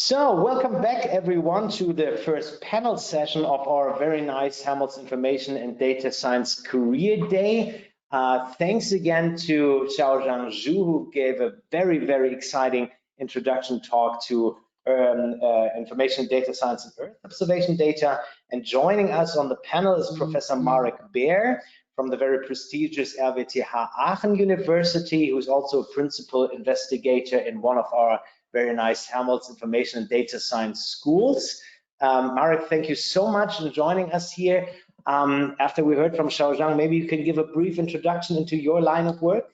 So, welcome back everyone to the first panel session of our very nice Helmholtz Information and Data Science Career Day. Thanks again to Xiaoxiang who gave a very, very exciting introduction talk to information data science and Earth observation data. And joining us on the panel is Professor Marek Behr from the very prestigious RWTH Aachen University, who's also a principal investigator in one of our very nice Helmholtz Information and Data Science schools. Marek, thank you so much for joining us here. After we heard from Xiaoxiang, maybe you can give a brief introduction into your line of work?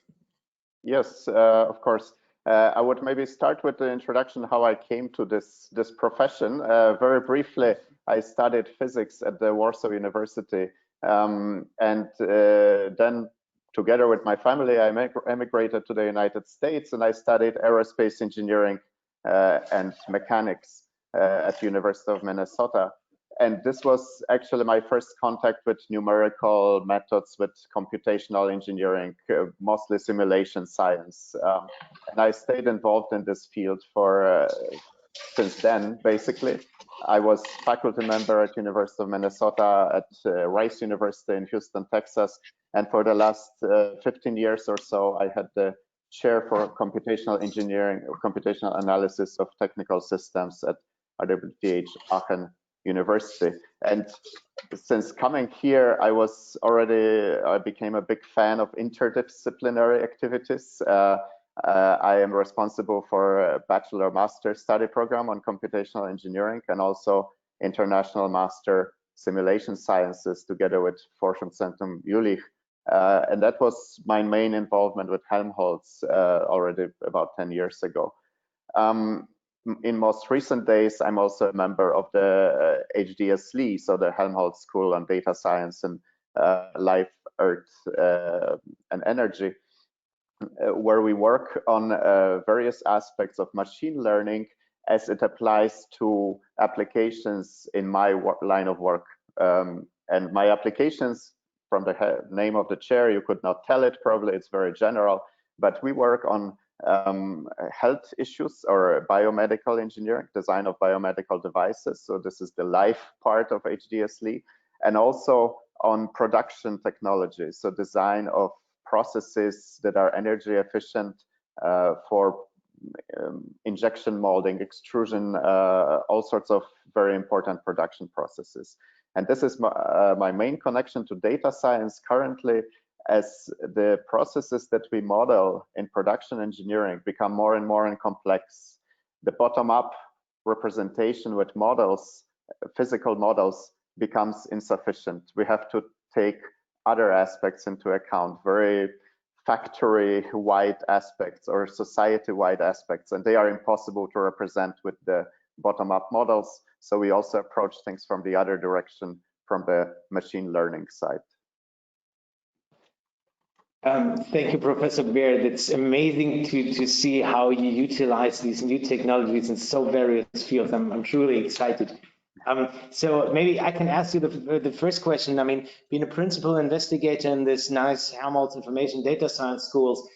Yes, of course. I would maybe start with the introduction how I came to this profession. Very briefly, I studied physics at the Warsaw University, and then together with my family, I emigrated to the United States, and I studied aerospace engineering and mechanics at the University of Minnesota. And this was actually my first contact with numerical methods, with computational engineering, mostly simulation science. And I stayed involved in this field for since then, basically. I was faculty member at University of Minnesota, at Rice University in Houston, Texas. And for the last 15 years or so, I had the chair for computational engineering, or computational analysis of technical systems at RWTH Aachen University. And since coming here, I became a big fan of interdisciplinary activities. I am responsible for a bachelor master study program on computational engineering and also international master simulation sciences together with Forschungszentrum Jülich. And that was my main involvement with Helmholtz already about 10 years ago. In most recent days, I'm also a member of the HDSLE, so the Helmholtz School on Data Science and Life, Earth, and Energy, where we work on various aspects of machine learning as it applies to applications in my line of work. And my applications, from the name of the chair, you could not tell it, probably it's very general, but we work on health issues or biomedical engineering, design of biomedical devices. So this is the life part of HDSLE, and also on production technology. So design of processes that are energy efficient for injection molding, extrusion, all sorts of very important production processes. And this is my main connection to data science currently, as the processes that we model in production engineering become more and more complex. The bottom-up representation with models, physical models, becomes insufficient. We have to take other aspects into account, very factory-wide aspects or society-wide aspects, and they are impossible to represent with the bottom-up models. So we also approach things from the other direction, from the machine learning side. Thank you, Professor Behr. It's amazing to see how you utilize these new technologies in so various fields. I'm truly excited. So maybe I can ask you the first question. I mean, being a principal investigator in this nice Helmholtz Information Data Science schools,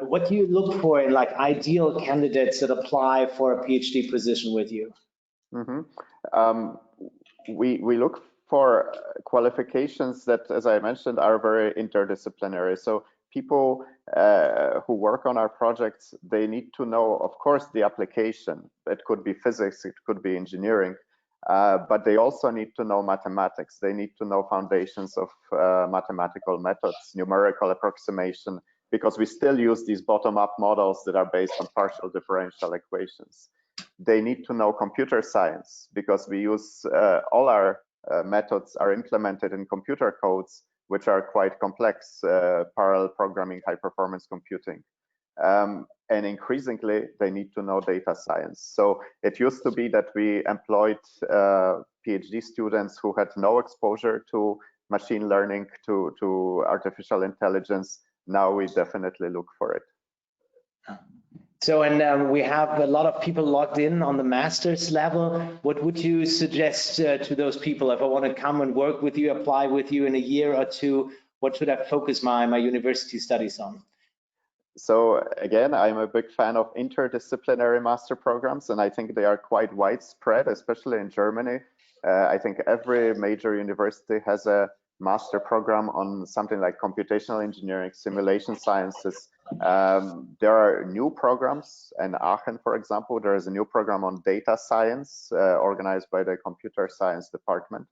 what do you look for in like ideal candidates that apply for a PhD position with you? Mm-hmm. We look for qualifications that, as I mentioned, are very interdisciplinary. So people who work on our projects, they need to know, of course, the application. It could be physics, it could be engineering, but they also need to know mathematics. They need to know foundations of mathematical methods, numerical approximation, because we still use these bottom-up models that are based on partial differential equations. They need to know computer science, because we use all our methods are implemented in computer codes, which are quite complex, parallel programming, high performance computing. And increasingly, they need to know data science. So it used to be that we employed PhD students who had no exposure to machine learning, to artificial intelligence. Now we definitely look for it. So, and we have a lot of people logged in on the master's level. What would you suggest to those people if I want to come and work with you, apply with you in a year or two? What should I focus my university studies on? So again, I'm a big fan of interdisciplinary master programs, and I think they are quite widespread, especially in Germany. I think every major university has a master program on something like computational engineering, simulation sciences. There are new programs in Aachen, for example. There is a new program on data science organized by the computer science department.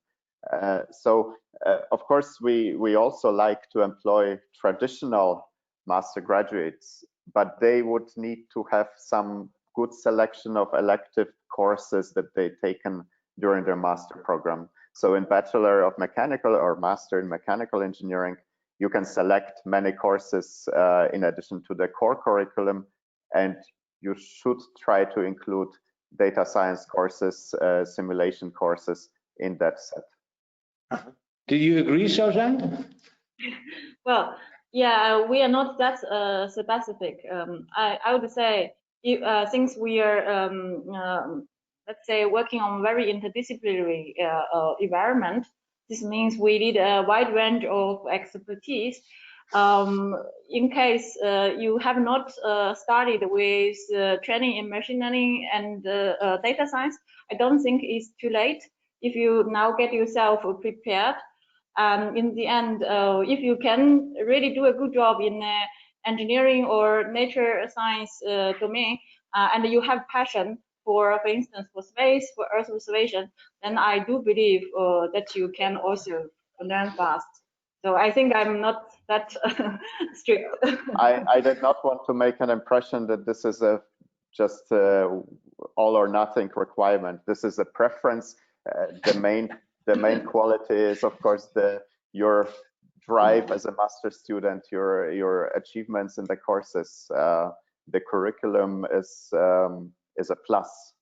Of course, we also like to employ traditional master graduates, but they would need to have some good selection of elective courses that they've taken during their master program. So in Bachelor of Mechanical or Master in Mechanical Engineering, you can select many courses in addition to the core curriculum, and you should try to include data science courses, simulation courses in that set. Do you agree, Xiaoxiang? Well, yeah, we are not that specific. I would say, since we are, let's say, working on very interdisciplinary environment, this means we need a wide range of expertise. In case you have not started with training in machine learning and data science, I don't think it's too late if you now get yourself prepared. In the end, if you can really do a good job in engineering or nature science domain, and you have passion for instance, for space, for Earth observation, then I do believe that you can also learn fast. So I think I'm not that strict. I did not want to make an impression that this is a just all or nothing requirement. This is a preference. The main quality is, of course, your drive as a master student, your achievements in the courses. The curriculum is a plus.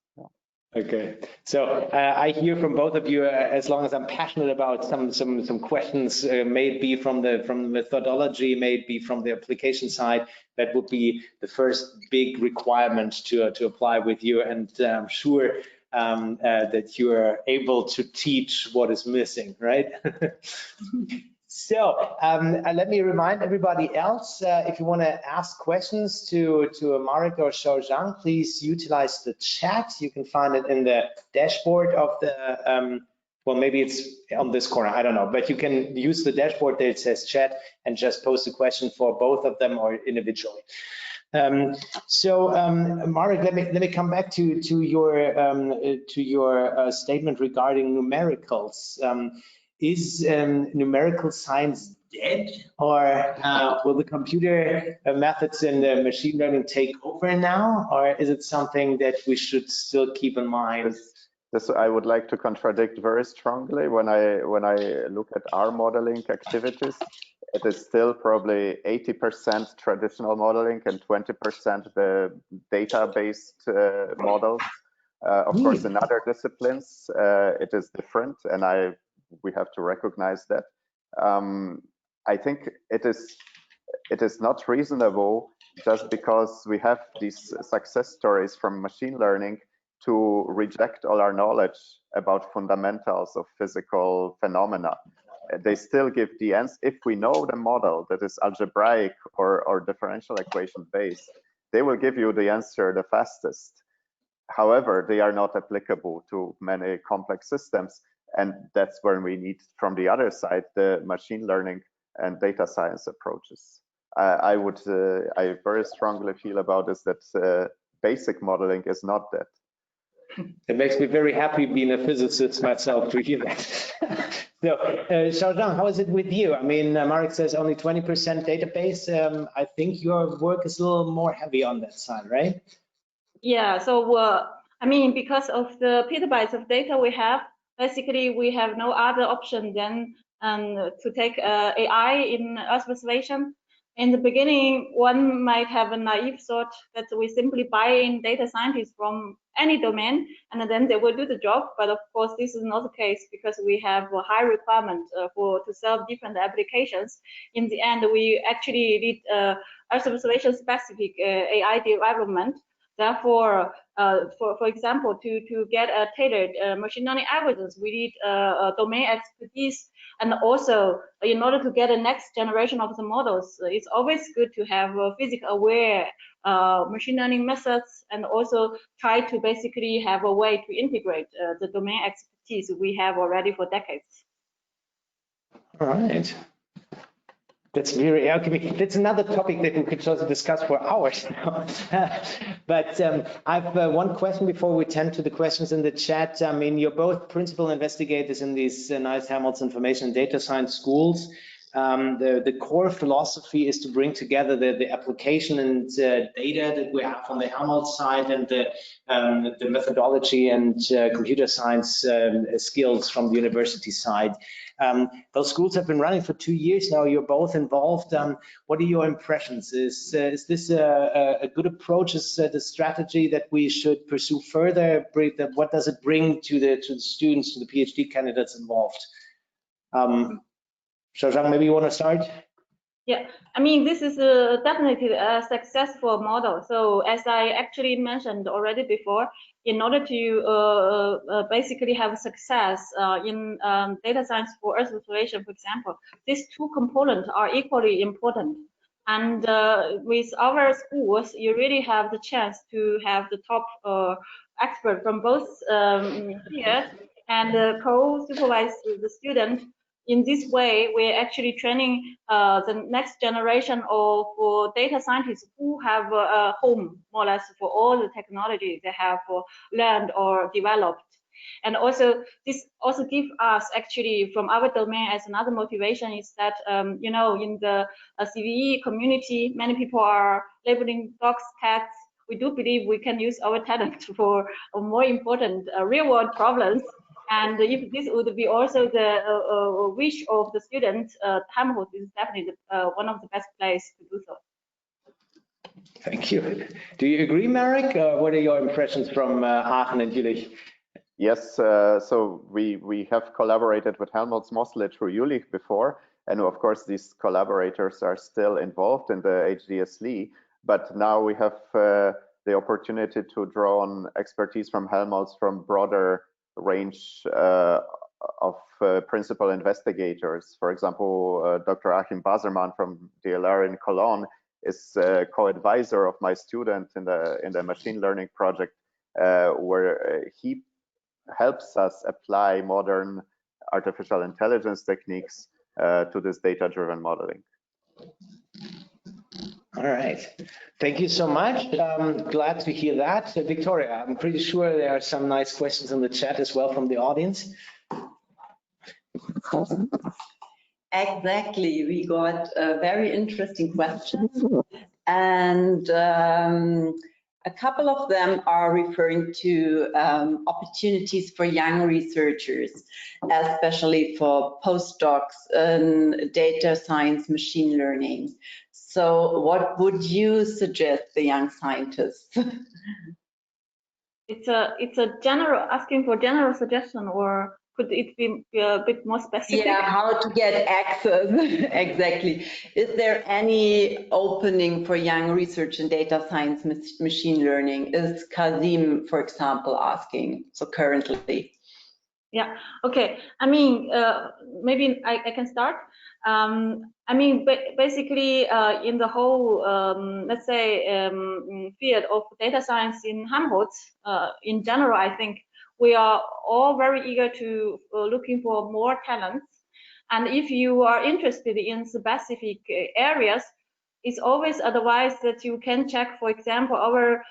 Okay, so I hear from both of you, as long as I'm passionate about some questions, maybe from the methodology, maybe from the application side, that would be the first big requirement to apply with you, and I'm sure that you are able to teach what is missing, right? So let me remind everybody else, if you want to ask questions to Marek or Xiaoxiang, please utilize the chat. You can find it in the dashboard of the, well, maybe it's on this corner, I don't know, but you can use the dashboard that says chat and just post a question for both of them or individually. Marek, let me come back to your statement regarding numericals. Is numerical science dead, or will the computer methods and the machine learning take over now, or is it something that we should still keep in mind? This I would like to contradict very strongly. When I look at our modeling activities, it is still probably 80% traditional modeling and 20% the data-based models. Of course, in other disciplines, it is different, and we have to recognize that. I think it is not reasonable just because we have these success stories from machine learning to reject all our knowledge about fundamentals of physical phenomena. They still give the answer. If we know the model that is algebraic or differential equation based, they will give you the answer the fastest. However, they are not applicable to many complex systems. And that's where we need, from the other side, the machine learning and data science approaches. I very strongly feel about this, that basic modeling is not that. It makes me very happy being a physicist myself to hear that. So, Xiaoxiang, how is it with you? I mean, Marek says only 20% database. I think your work is a little more heavy on that side, right? Yeah, so I mean, because of the petabytes of data we have, basically we have no other option than to take AI in Earth observation. In the beginning, one might have a naive thought that we simply buy in data scientists from any domain and then they will do the job. But of course, this is not the case because we have a high requirement to serve different applications. In the end, we actually need Earth observation specific AI development. Therefore, for example, to get a tailored machine learning algorithms, we need domain expertise, and also in order to get the next generation of the models, it's always good to have physics aware machine learning methods, and also try to basically have a way to integrate the domain expertise we have already for decades. All right. That's very alchemy. That's another topic that we could also discuss for hours now. But I've one question before we tend to the questions in the chat. I mean, you're both principal investigators in these nice Helmholtz information and data science schools. The core philosophy is to bring together the application and data that we have on the Helmholtz side, and the methodology and computer science skills from the university side. Those schools have been running for 2 years now. You're both involved. What are your impressions? Is this a good approach? Is the strategy that we should pursue further? What does it bring to the students, to the PhD candidates involved? Xiaoxiang, maybe you want to start? Yeah, I mean, this is definitely a successful model. So as I actually mentioned already before, in order to basically have success in data science for Earth observation, for example, these two components are equally important. And with our schools, you really have the chance to have the top expert from both fields and co-supervise the student. In this way, we're actually training the next generation of data scientists who have a home, more or less, for all the technology they have learned or developed. And also, this also gives us actually from our domain as another motivation is that, you know, in the CVE community, many people are labeling dogs, cats. We do believe we can use our talent for more important real-world problems. And if this would be also the wish of the students, Helmholtz is definitely one of the best places to do so. Thank you. Do you agree, Marek? What are your impressions from Aachen and Jülich? Yes, so we have collaborated with Helmholtz mostly through Jülich before, and of course these collaborators are still involved in the HDSLE, but now we have the opportunity to draw on expertise from Helmholtz from broader range of principal investigators. For example, Dr. Achim Basermann from DLR in Cologne is co-advisor of my student in the machine learning project, where he helps us apply modern artificial intelligence techniques to this data-driven modeling. All right. Thank you so much. Glad to hear that. Victoria, I'm pretty sure there are some nice questions in the chat as well from the audience. Exactly. We got very interesting questions. And a couple of them are referring to opportunities for young researchers, especially for postdocs in data science, machine learning. So what would you suggest the young scientists? It's a general, asking for general suggestion, or could it be a bit more specific? Yeah, how to get access, exactly. Is there any opening for young research in data science, machine learning? Is Kazim, for example, asking, so currently? Yeah, okay. I mean, maybe I can start. I mean, basically, in the whole, let's say, field of data science in Helmholtz, in general, I think we are all very eager to looking for more talents. And if you are interested in specific areas, it's always advised that you can check, for example, our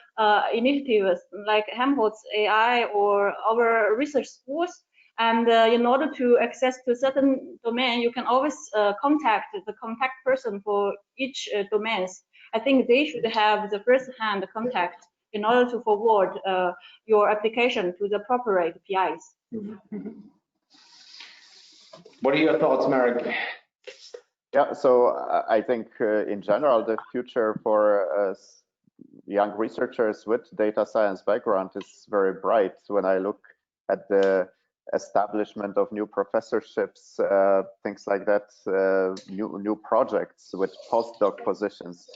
initiatives like Helmholtz AI or our research schools. And in order to access to a certain domain, you can always contact the contact person for each domains. I think they should have the first-hand contact in order to forward your application to the appropriate PIs. What are your thoughts, Marek? Yeah, so I think in general, the future for young researchers with data science background is very bright. When I look at the establishment of new professorships, things like that, new projects with postdoc positions,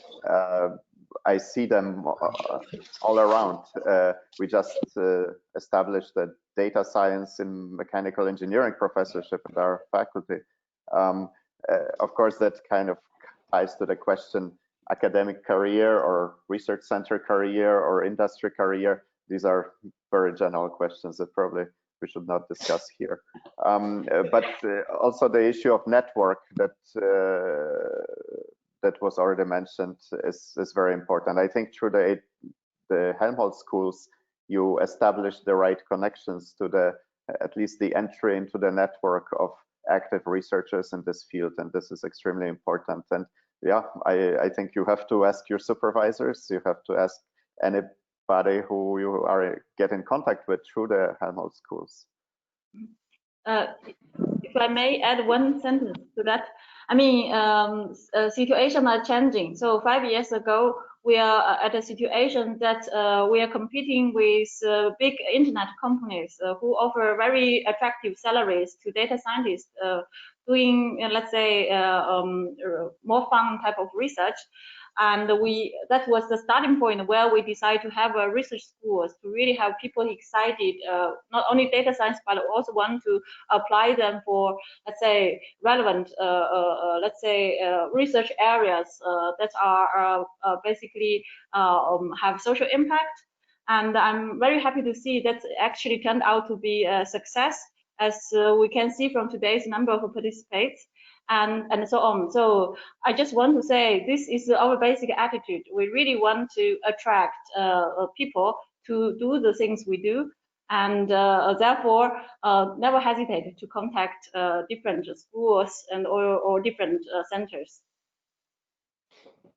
I see them all around. We just established a data science and mechanical engineering professorship at our faculty. Of course, that kind of ties to the question, academic career or research center career or industry career. These are very general questions that probably we should not discuss here. But also the issue of network that was already mentioned is very important. I think through the Helmholtz schools, you establish the right connections to at least the entry into the network of active researchers in this field, and this is extremely important. And yeah, I think you have to ask your supervisors, you have to ask anybody who you are get in contact with through the Helmholtz schools. If I may add one sentence to that, I mean, situations are changing. So 5 years ago, we are at a situation that we are competing with big internet companies who offer very attractive salaries to data scientists doing, let's say, more fun type of research. And that was the starting point where we decided to have a research schools to really have people excited, not only data science, but also want to apply them for, let's say, relevant, research areas that are basically have social impact. And I'm very happy to see that actually turned out to be a success, as we can see from today's number of participants. And so on. So I just want to say this is our basic attitude. We really want to attract people to do the things we do, and therefore never hesitate to contact different schools and or different centers.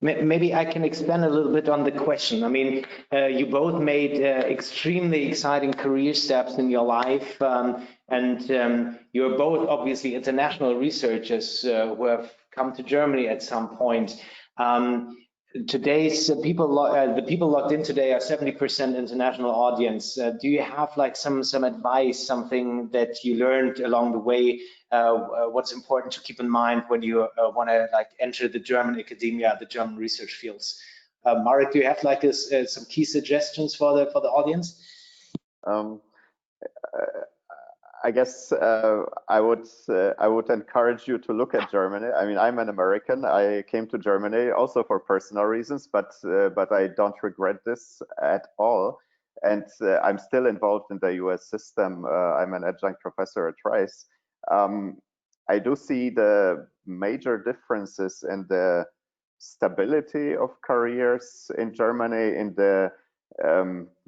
Maybe I can expand a little bit on the question. I mean, you both made extremely exciting career steps in your life, and you're both obviously international researchers who have come to Germany at some point. Today's the people logged in today are 70% international audience. Do you have like some advice, something that you learned along the way? What's important to keep in mind when you want to like enter the German academia, the German research fields? Marek, do you have like some key suggestions for the audience? I guess I would encourage you to look at Germany. I mean, I'm an American. I came to Germany also for personal reasons, but I don't regret this at all. And I'm still involved in the US system. I'm an adjunct professor at Rice. I do see the major differences in the stability of careers in Germany, in the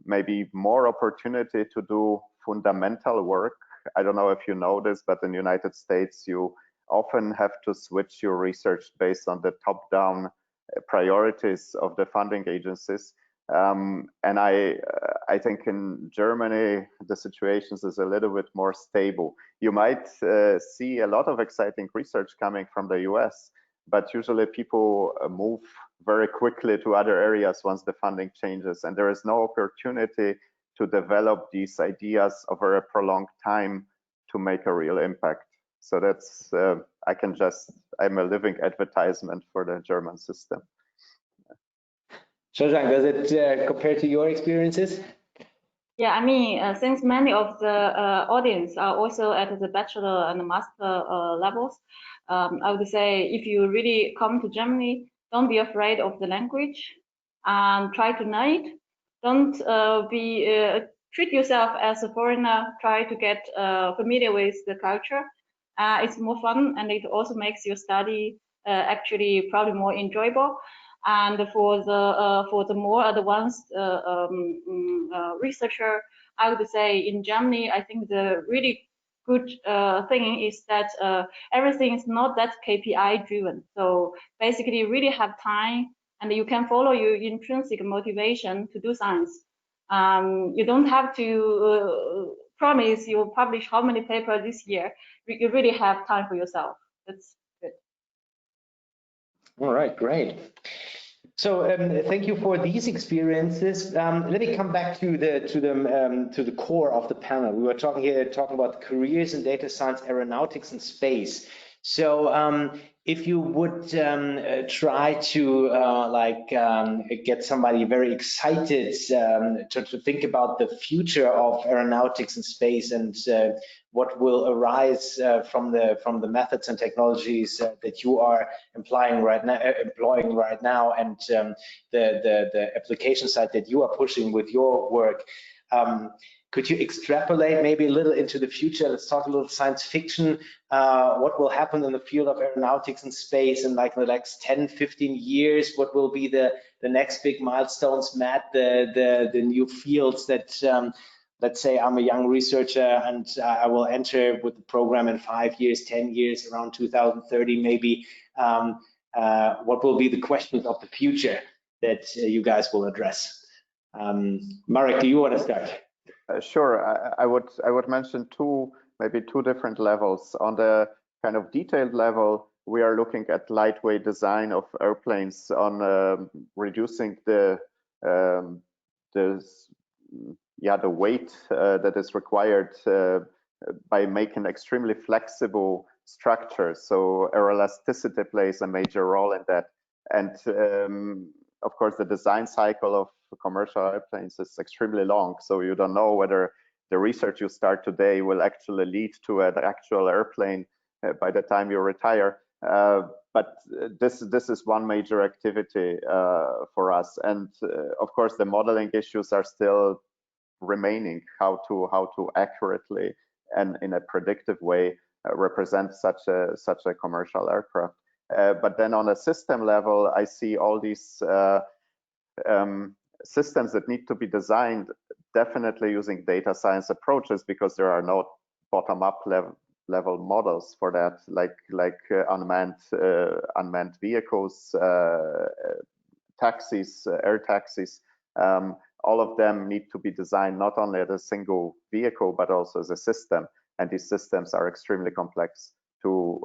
maybe more opportunity to do fundamental work. I don't know if you know this, but in the United States, you often have to switch your research based on the top-down priorities of the funding agencies. And I think in Germany, the situation is a little bit more stable. You might see a lot of exciting research coming from the US, but usually people move very quickly to other areas once the funding changes, and there is no opportunity to develop these ideas over a prolonged time to make a real impact. So that's, I'm a living advertisement for the German system. Xiaoxiang, does it compare to your experiences? Yeah, I mean, since many of the audience are also at the bachelor and the master levels, I would say if you really come to Germany, don't be afraid of the language and try to learn it. Don't treat yourself as a foreigner. Try to get familiar with the culture. It's more fun, and it also makes your study actually probably more enjoyable. And for the more advanced researcher, I would say in Germany, I think the really good thing is that everything is not that KPI driven. So basically, you really have time, and you can follow your intrinsic motivation to do science. You don't have to promise you'll publish how many papers this year. You really have time for yourself. That's good. All right, great. So thank you for these experiences. Let me come back to the core of the panel. We were talking about careers in data science, aeronautics, and space. So if you would try to get somebody very excited to think about the future of aeronautics and space and what will arise from the methods and technologies that you are employing right now, and the application side that you are pushing with your work. Could you extrapolate maybe a little into the future? Let's talk a little science fiction. What will happen in the field of aeronautics and space in like the next 10, 15 years? What will be the next big milestones, Matt, the new fields that, let's say I'm a young researcher and I will enter with the program in 5 years, 10 years, around 2030 maybe. What will be the questions of the future that you guys will address? Marek, do you want to start? Sure. I would mention maybe two different levels. On the kind of detailed level, we are looking at lightweight design of airplanes, on reducing the weight that is required by making extremely flexible structures. So aeroelasticity plays a major role in that. And of course, the design cycle of commercial airplanes is extremely long. So you don't know whether the research you start today will actually lead to an actual airplane by the time you retire. But this is one major activity for us. And of course, the modeling issues are still remaining, how to accurately and in a predictive way represent such a commercial aircraft. But then on a system level, I see all these systems that need to be designed definitely using data science approaches, because there are no bottom-up level models for that, like unmanned vehicles, taxis, air taxis. All of them need to be designed not only as a single vehicle, but also as a system. And these systems are extremely complex to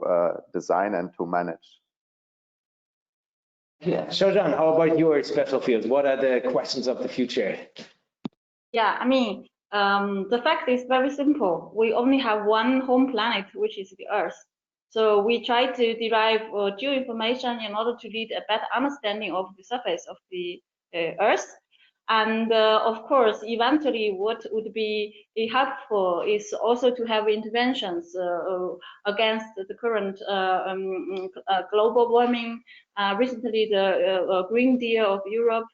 design and to manage. Yeah, Xiaoxiang, how about your special fields? What are the questions of the future? Yeah, I mean, the fact is very simple. We only have one home planet, which is the Earth. So we try to derive geoinformation in order to lead a better understanding of the surface of the Earth. And of course, eventually what would be helpful is also to have interventions against the current global warming. Recently, the Green Deal of Europe.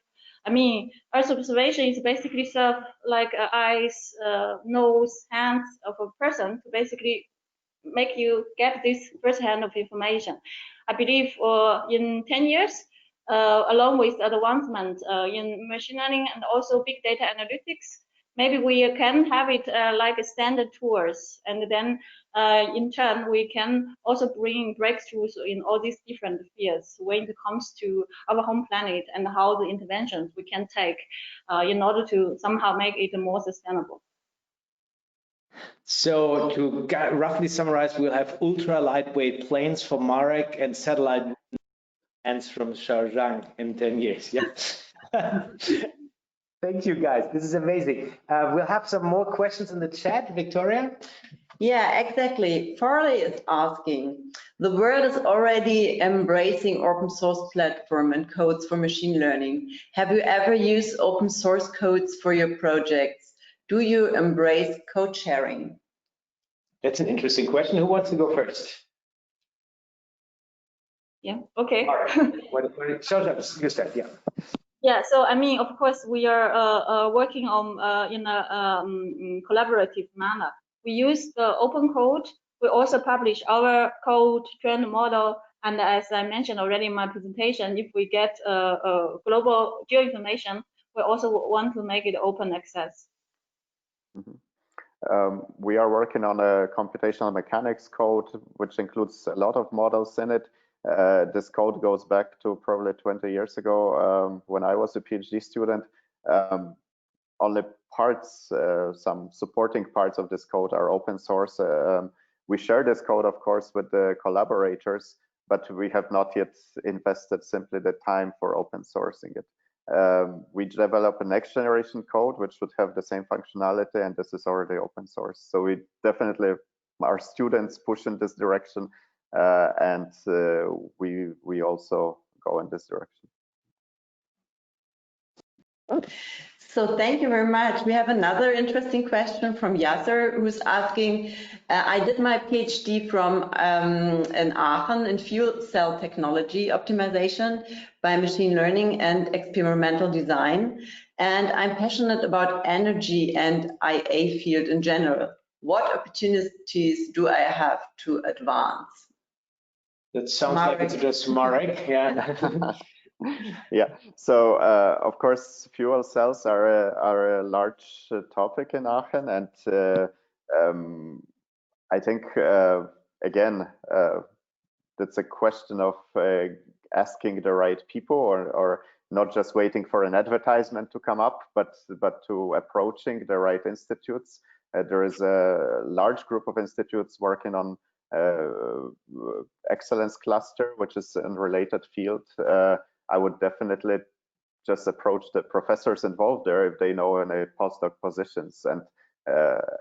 I mean, Earth observation is basically serve like eyes, nose, hands of a person to basically make you get this first-hand of information. I believe in 10 years, along with advancement in machine learning and also big data analytics, maybe we can have it like a standard tools, and then in turn we can also bring breakthroughs in all these different fields when it comes to our home planet and how the interventions we can take in order to somehow make it more sustainable. So to roughly summarize, we'll have ultra lightweight planes for Marek and satellite hands from Xiaoxiang in 10 years. Yeah. Thank you, guys. This is amazing. We'll have some more questions in the chat. Victoria? Yeah, exactly. Farley is asking, the world is already embracing open source platform and codes for machine learning. Have you ever used open source codes for your projects? Do you embrace code sharing? That's an interesting question. Who wants to go first? Yeah, okay. Xiaoxiang, you start, yeah. Yeah, so I mean, of course, we are working on in a collaborative manner. We use the open code. We also publish our code trained model. And as I mentioned already in my presentation, if we get global geoinformation, we also want to make it open access. Mm-hmm. We are working on a computational mechanics code, which includes a lot of models in it. This code goes back to probably 20 years ago when I was a PhD student. Only parts, some supporting parts of this code are open source. We share this code, of course, with the collaborators, but we have not yet invested simply the time for open sourcing it. We develop a next generation code which would have the same functionality, and this is already open source. So we definitely, our students push in this direction. and we also go in this direction. So thank you very much. We have another interesting question from Yasser, who's asking, I did my PhD from in Aachen in fuel cell technology optimization by machine learning and experimental design. And I'm passionate about energy and IA field in general. What opportunities do I have to advance? That sounds Marek. like it's just Marek, yeah. Yeah, so of course fuel cells are a large topic in Aachen, and I think again that's a question of asking the right people, or not just waiting for an advertisement to come up, but to approaching the right institutes. There is a large group of institutes working on excellence cluster, which is a related field. I would definitely just approach the professors involved there if they know any postdoc positions. And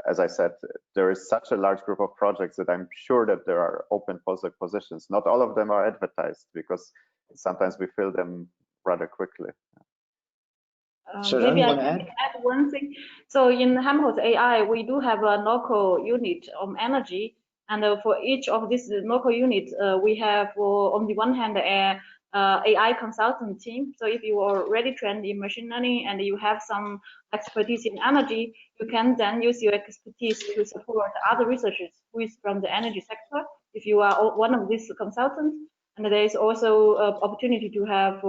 as I said, there is such a large group of projects that I'm sure that there are open postdoc positions. Not all of them are advertised because sometimes we fill them rather quickly. Maybe I can add one thing. So in Helmholtz AI, we do have a local unit on energy. And for each of these local units, we have, on the one hand, AI consultant team. So if you are already trained in machine learning and you have some expertise in energy, you can then use your expertise to support other researchers who is from the energy sector, if you are one of these consultants. And there is also an opportunity to have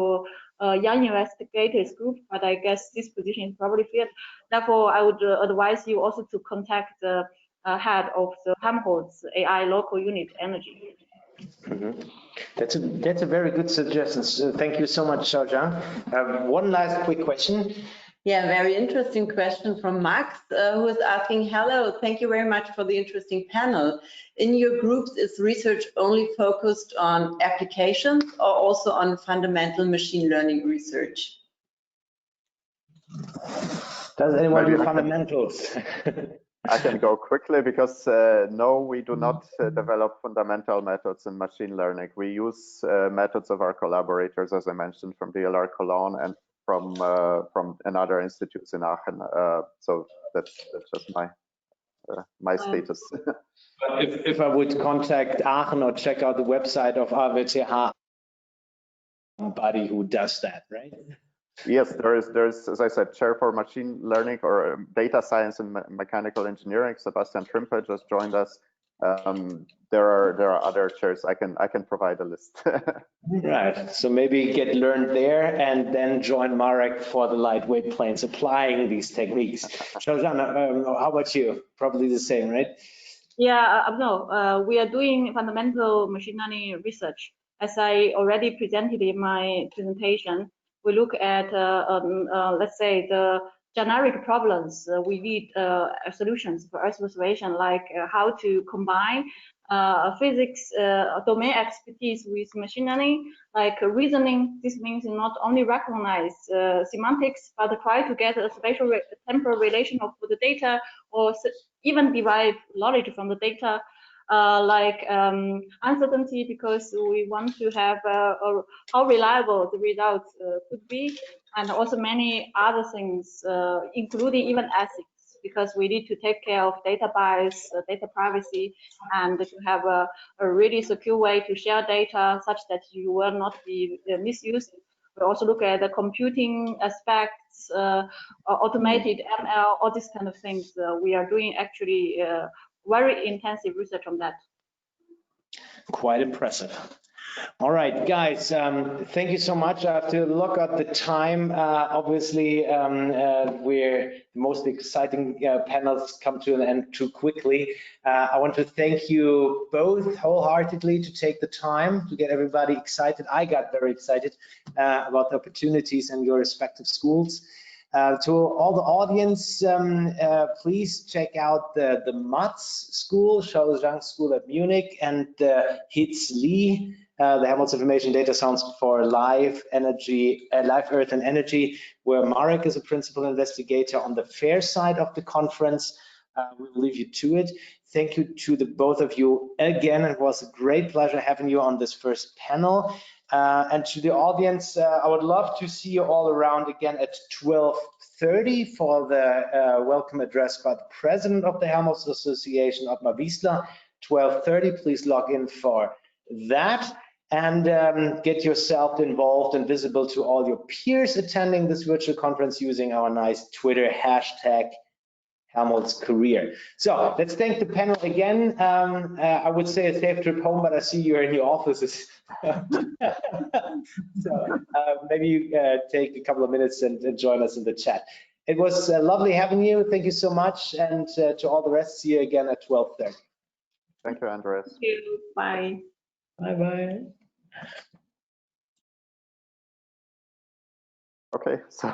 young investigators group, but I guess this position is probably filled. Therefore, I would advise you also to contact the head of the Helmholtz AI local unit energy. Mm-hmm. That's a very good suggestion. So thank you so much, Xiaoxiang. One last quick question. Yeah, very interesting question from Max, who is asking, hello, thank you very much for the interesting panel. In your groups, is research only focused on applications or also on fundamental machine learning research? Does anyone do fundamentals? I can go quickly because no, we do not develop fundamental methods in machine learning. We use methods of our collaborators, as I mentioned, from DLR Cologne and from another institutes in Aachen. So that's just my status. If I would contact Aachen or check out the website of RWTH, somebody who does that, right? Yes, there's, as I said, chair for machine learning or data science and mechanical engineering. Sebastian Trimpe just joined us. There are other chairs. I can provide a list. Right. So maybe get learned there and then join Marek for the lightweight planes applying these techniques. Xiaoxiang, how about you? Probably the same, right? Yeah, no, we are doing fundamental machine learning research. As I already presented in my presentation, we look at, let's say, the generic problems we need solutions for Earth observation, like how to combine physics domain expertise with machine learning, like reasoning. This means not only recognize semantics, but try to get a spatial temporal relation of the data, or even derive knowledge from the data. Like uncertainty, because we want to have how reliable the results could be, and also many other things, including even ethics, because we need to take care of data bias, data privacy, and to have a really secure way to share data such that you will not be misused. We also look at the computing aspects, automated ML, all these kind of things. We are doing actually very intensive research on that. Quite impressive. All right, guys, thank you so much. I have to look at the time. Obviously, we're the most exciting panels come to an end too quickly. I want to thank you both wholeheartedly to take the time to get everybody excited. I got very excited about the opportunities in your respective schools. To all the audience, please check out the MATS school, Xiaoxiang School at Munich, and the HITS-LI, the Helmholtz Information Data Science for Live Earth and Energy, where Marek is a principal investigator on the fair side of the conference. We will leave you to it. thank you to the both of you again. It was a great pleasure having you on this first panel. And to the audience, I would love to see you all around again at 12:30 for the welcome address by the president of the Helmholtz Association, Ottmar Wiesler. 12:30, please log in for that. And get yourself involved and visible to all your peers attending this virtual conference using our nice Twitter hashtag Helmholtz Career. So let's thank the panel again. I would say a safe trip home, but I see you're in your offices. So maybe you take a couple of minutes and join us in the chat. It was lovely having you. Thank you so much. And to all the rest, see you again at 12:30. Thank you, Andreas. Thank you. Bye. Bye-bye. Okay, so